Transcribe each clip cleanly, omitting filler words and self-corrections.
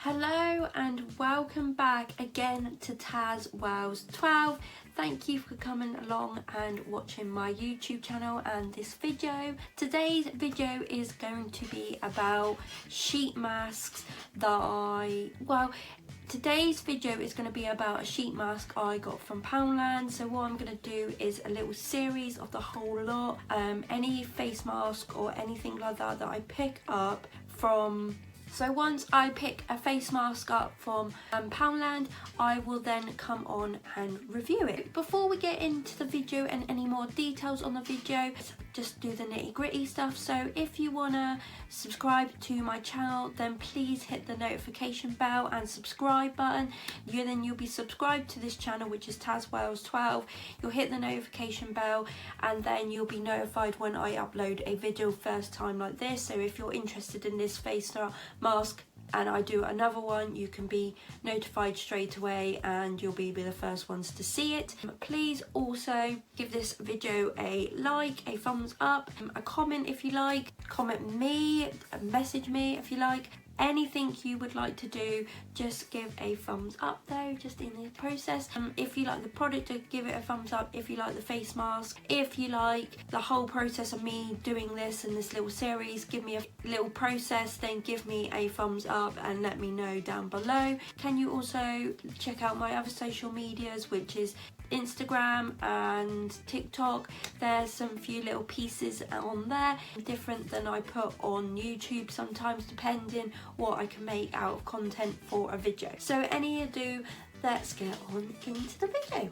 Hello and welcome back again to Taz Wells 12. Thank you for coming along and watching my YouTube channel and this video. Today's video is going to be about sheet masks that today's video is going to be about a sheet mask I got from Poundland. So what I'm going to do is a little series of the whole lot. Any face mask or anything like that I pick up from. So once I pick a face mask up from Poundland, I will then come on and review it. Before we get into the video and any more details on the video, just do the nitty gritty stuff. So if you want to subscribe to my channel, then please hit the notification bell and subscribe button. Then you'll be subscribed to this channel, which is Taz Wells 12. You'll hit the notification bell and then you'll be notified when I upload a video first time like this. So if you're interested in this face mask and I do another one, you can be notified straight away and you'll be the first ones to see it. Please also give this video a like, a thumbs up, a comment if you like, comment me, message me if you like. Anything you would like to do, just give a thumbs up though, just in the process. If you like the product, give it a thumbs up. If you like the face mask, if you like the whole process of me doing this and this little series, give me a little process, then give me a thumbs up and let me know down below. Can you also check out my other social medias, which is Instagram and TikTok. There's some few little pieces on there, different than I put on YouTube sometimes, depending what I can make out of content for a video. So any ado, let's get on into the video.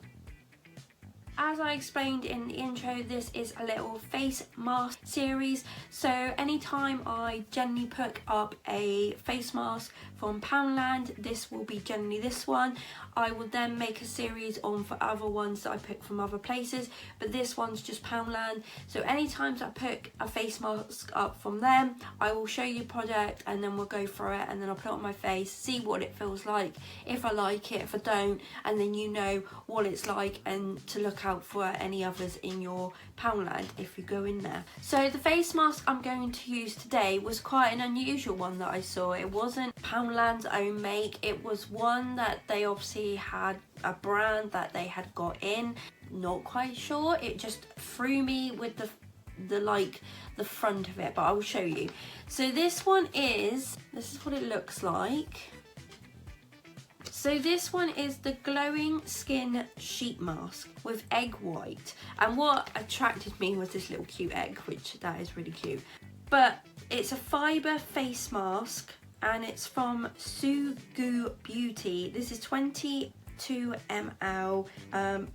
As I explained in the intro, this is a little face mask series. So anytime I generally pick up a face mask from Poundland, this will be generally this one. I will then make a series on for other ones that I pick from other places, but this one's just Poundland. So anytime I pick a face mask up from them, I will show you product and then we'll go through it and then I'll put it on my face, see what it feels like, if I like it, if I don't, and then you know what it's like and to look out for any others in your Poundland if you go in there. So the face mask I'm going to use today was quite an unusual one that I saw. It wasn't Poundland's own make, it was one that they obviously had a brand that they had got in. Not quite sure, it just threw me with the front of it, but I will show you. So this is what it looks like. So this one is the glowing skin sheet mask with egg white, and what attracted me was this little cute egg, which that is really cute. But it's a fibre face mask and it's from SUGU Beauty. This is 22 ml,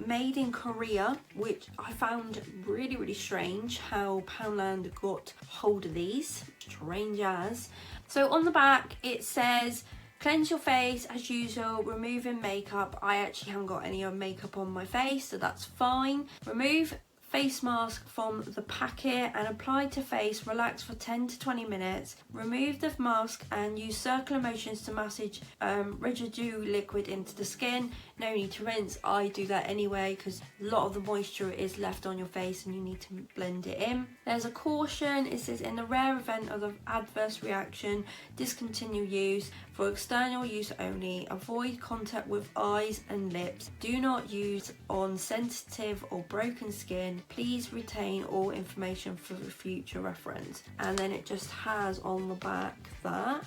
made in Korea, which I found really strange how Poundland got hold of these, strange as. So on the back it says, cleanse your face as usual, removing makeup. I actually haven't got any makeup on my face, so that's fine. Remove face mask from the packet and apply to face. Relax for 10 to 20 minutes. Remove the mask and use circular motions to massage residue liquid into the skin. No need to rinse. I do that anyway because a lot of the moisture is left on your face and you need to blend it in. There's a caution. It says, in the rare event of an adverse reaction, discontinue use. For external use only. Avoid contact with eyes and lips. Do not use on sensitive or broken skin. Please retain all information for future reference. And then it just has on the back that.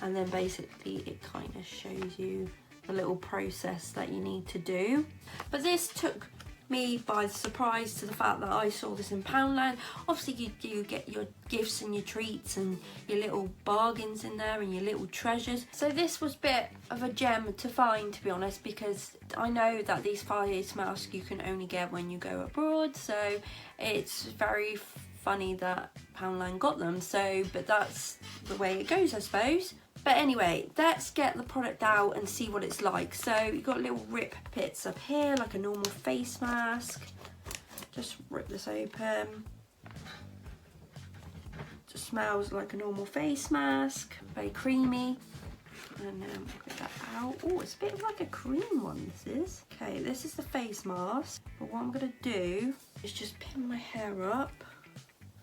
And then basically it kind of shows you the little process that you need to do. But this took me by surprise to the fact that I saw this in Poundland. Obviously you do get your gifts and your treats and your little bargains in there and your little treasures. So this was a bit of a gem to find, to be honest, because I know that these face masks you can only get when you go abroad, so it's very funny that Poundland got them. So but that's the way it goes, I suppose. But anyway, let's get the product out and see what it's like. So you've got little rip bits up here, like a normal face mask. Just rip this open. Just smells like a normal face mask. Very creamy. And then get that out. Oh, it's a bit like a cream one, this is. Okay, this is the face mask. But what I'm going to do is just pin my hair up.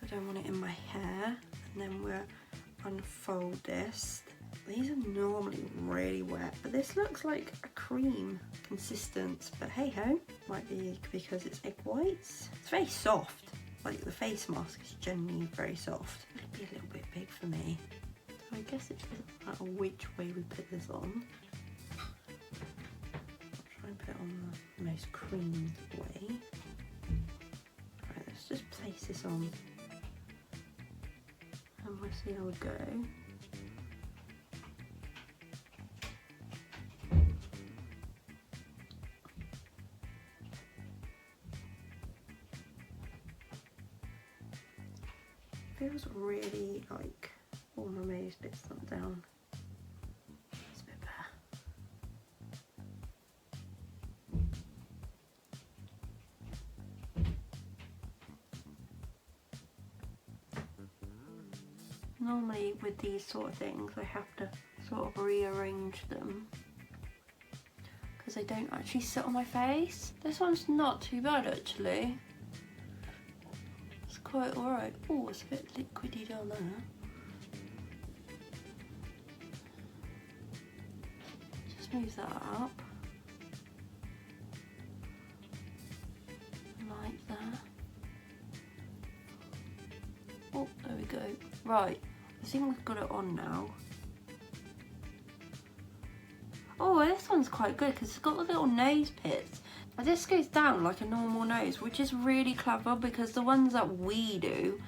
I don't want it in my hair. And then we'll unfold this. These are normally really wet, but this looks like a cream consistence, but hey ho, might be because it's egg whites. It's very soft, like the face mask is generally very soft. It'd be a little bit big for me. So I guess it doesn't matter which way we put this on. I'll try and put it on the most creamed way. Right, let's just place this on and we'll see how we go. Feels really like all my nose bits down. It's a bit better. Normally with these sort of things I have to sort of rearrange them because they don't actually sit on my face. This one's not too bad actually. Quite alright. Oh, it's a bit liquidy down there. Just move that up. Like that. Oh, there we go. Right, I think we've got it on now. Oh, this one's quite good because it's got the little nose pits. This goes down like a normal nose, which is really clever because the ones that we do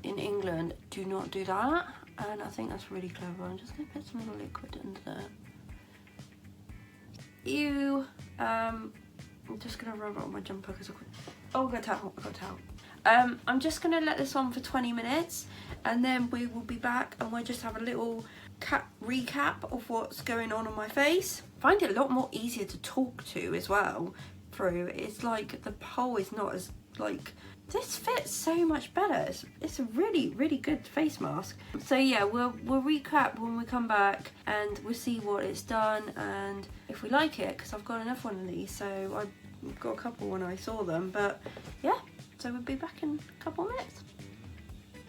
in England do not do that, and I think that's really clever. I'm just going to put some of the liquid under there. Ew. I'm just going to rub it on my jumper because I got a towel. I'm just going to let this on for 20 minutes and then we will be back and we'll just have a little recap of what's going on my face. I find it a lot more easier to talk to as well. Through it's like the pole is not as like this fits so much better. It's a really good face mask. So yeah, we'll recap when we come back and we'll see what it's done and if we like it, because I've got enough one of these, so I've got a couple when I saw them. But yeah, so we'll be back in a couple of minutes.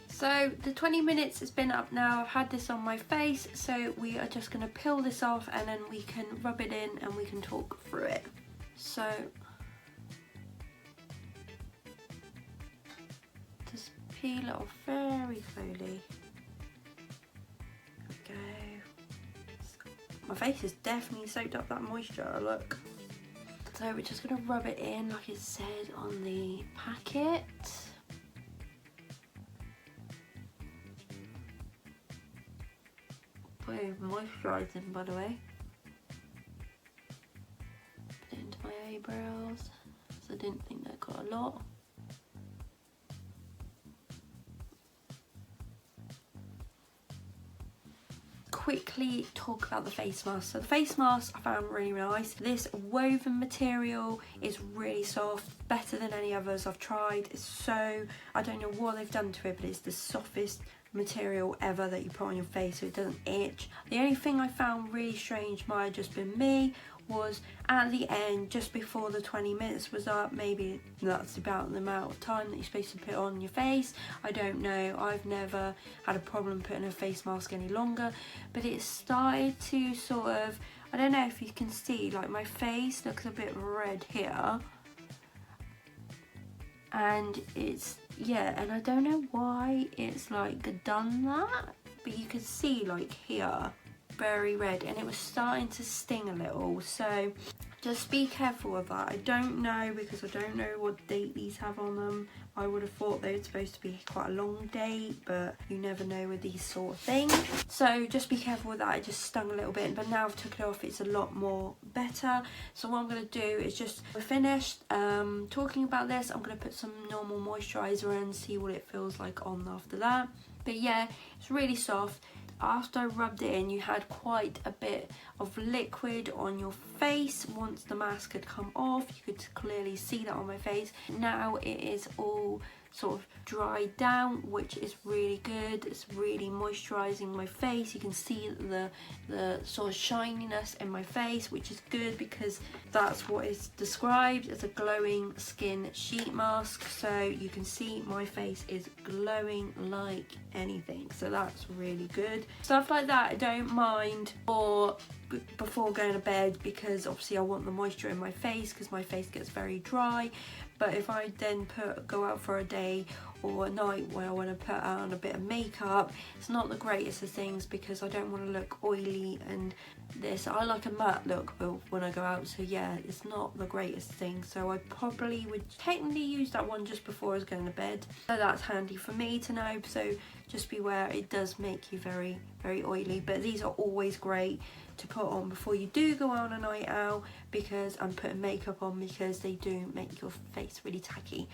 So the 20 minutes has been up now. I've had this on my face, so we are just going to peel this off and then we can rub it in and we can talk through it. So just peel it off very slowly. There we go. My face has definitely soaked up that moisture, look. So we're just going to rub it in like it said on the packet. Very moisturising, by the way. Put it into my eyebrows, so I didn't think that got a lot. Quickly talk about the face mask. So the face mask I found really nice. This woven material is really soft, better than any others I've tried. It's so, I don't know what they've done to it, but it's the softest material ever that you put on your face so it doesn't itch. The only thing I found really strange, might have just been me, was at the end, just before the 20 minutes was up, maybe that's about the amount of time that you're supposed to put on your face, I don't know, I've never had a problem putting a face mask any longer, but it started to sort of, I don't know if you can see, like my face looks a bit red here, and it's, yeah, and I don't know why it's like done that, but you can see like here, very red, and it was starting to sting a little, so just be careful with that. I don't know, because I don't know what date these have on them. I would have thought they were supposed to be quite a long date, but you never know with these sort of things, so just be careful with that. It just stung a little bit, but now I've took it off, it's a lot more better. So what I'm going to do is just, we're finished talking about this, I'm going to put some normal moisturiser in, see what it feels like on after that. But yeah, it's really soft. After I rubbed it in, you had quite a bit of liquid on your face. Once the mask had come off, you could clearly see that on my face. Now it is all sort of dried down, which is really good. It's really moisturizing my face. You can see the sort of shininess in my face, which is good because that's what is described as a glowing skin sheet mask. So you can see my face is glowing like anything, so that's really good. Stuff like that I don't mind or before going to bed, because obviously I want the moisture in my face because my face gets very dry. But if I then go out for a day or a night where I want to put on a bit of makeup, it's not the greatest of things because I don't want to look oily and this. I like a matte look when I go out, so yeah, it's not the greatest thing. So I probably would technically use that one just before I was going to bed. So that's handy for me to know. So just beware, it does make you very, very oily. But these are always great to put on before you do go on a night out, because I'm putting makeup on, because they do make your face really tacky.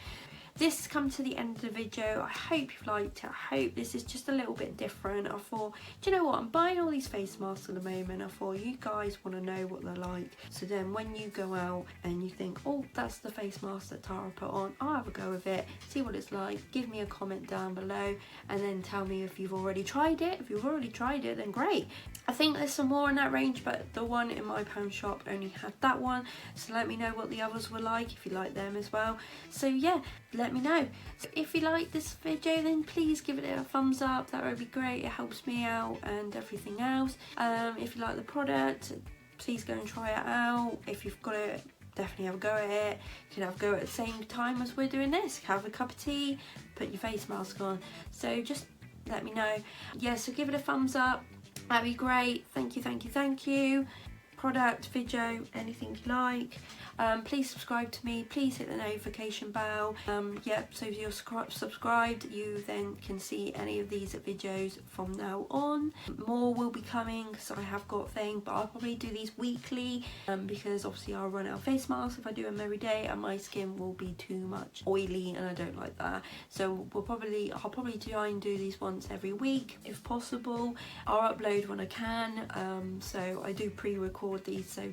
This has come to the end of the video. I hope you've liked it. I hope this is just a little bit different. I thought, do you know what, I'm buying all these face masks at the moment. I thought you guys want to know what they're like, so then when you go out and you think, oh, that's the face mask that Tara put on, I'll have a go with it, see what it's like. Give me a comment down below and then tell me if you've already tried it. If you've already tried it, then great. I think there's some more in that range, but the one in my pound shop only had that one, so let me know what the others were like, if you like them as well. So yeah, let me know. So if you like this video, then please give it a thumbs up. That would be great. It helps me out and everything else. If you like the product, please go and try it out. If you've got it, definitely have a go at it. You can have a go at the same time as we're doing this. Have a cup of tea, put your face mask on. So just let me know. Yeah, so give it a thumbs up. That'd be great. Thank you, thank you, thank you. Product, video, anything you like. Please subscribe to me. Please hit the notification bell. Yep, so if you're subscribed, you then can see any of these videos from now on. More will be coming, so I have got a thing, but I'll probably do these weekly because obviously I'll run out of face masks if I do them every day, and my skin will be too much oily and I don't like that. So I'll probably try and do these once every week if possible. I'll upload when I can. So I do pre-record these, so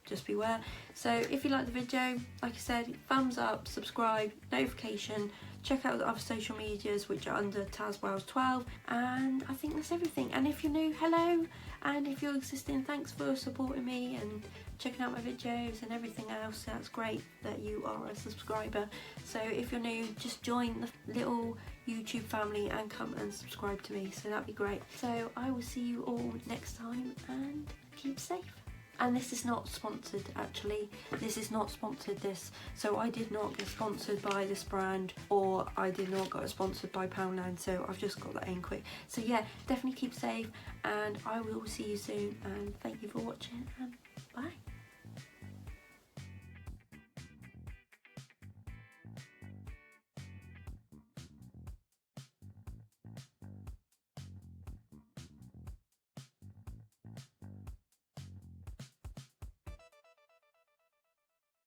just beware. So if you like the video, like I said, thumbs up, subscribe, notification, check out the other social medias which are under TazWales12, and I think that's everything. And if you're new, hello, and if you're existing, thanks for supporting me and checking out my videos and everything else. That's great that you are a subscriber. So if you're new, just join the little YouTube family and come and subscribe to me, so that'd be great. So I will see you all next time, and keep safe. And this is not sponsored, actually. This is not sponsored, so I did not get sponsored by this brand, or I did not get sponsored by Poundland, so I've just got that in quick. So yeah, definitely keep safe, and I will see you soon, and thank you for watching, and bye.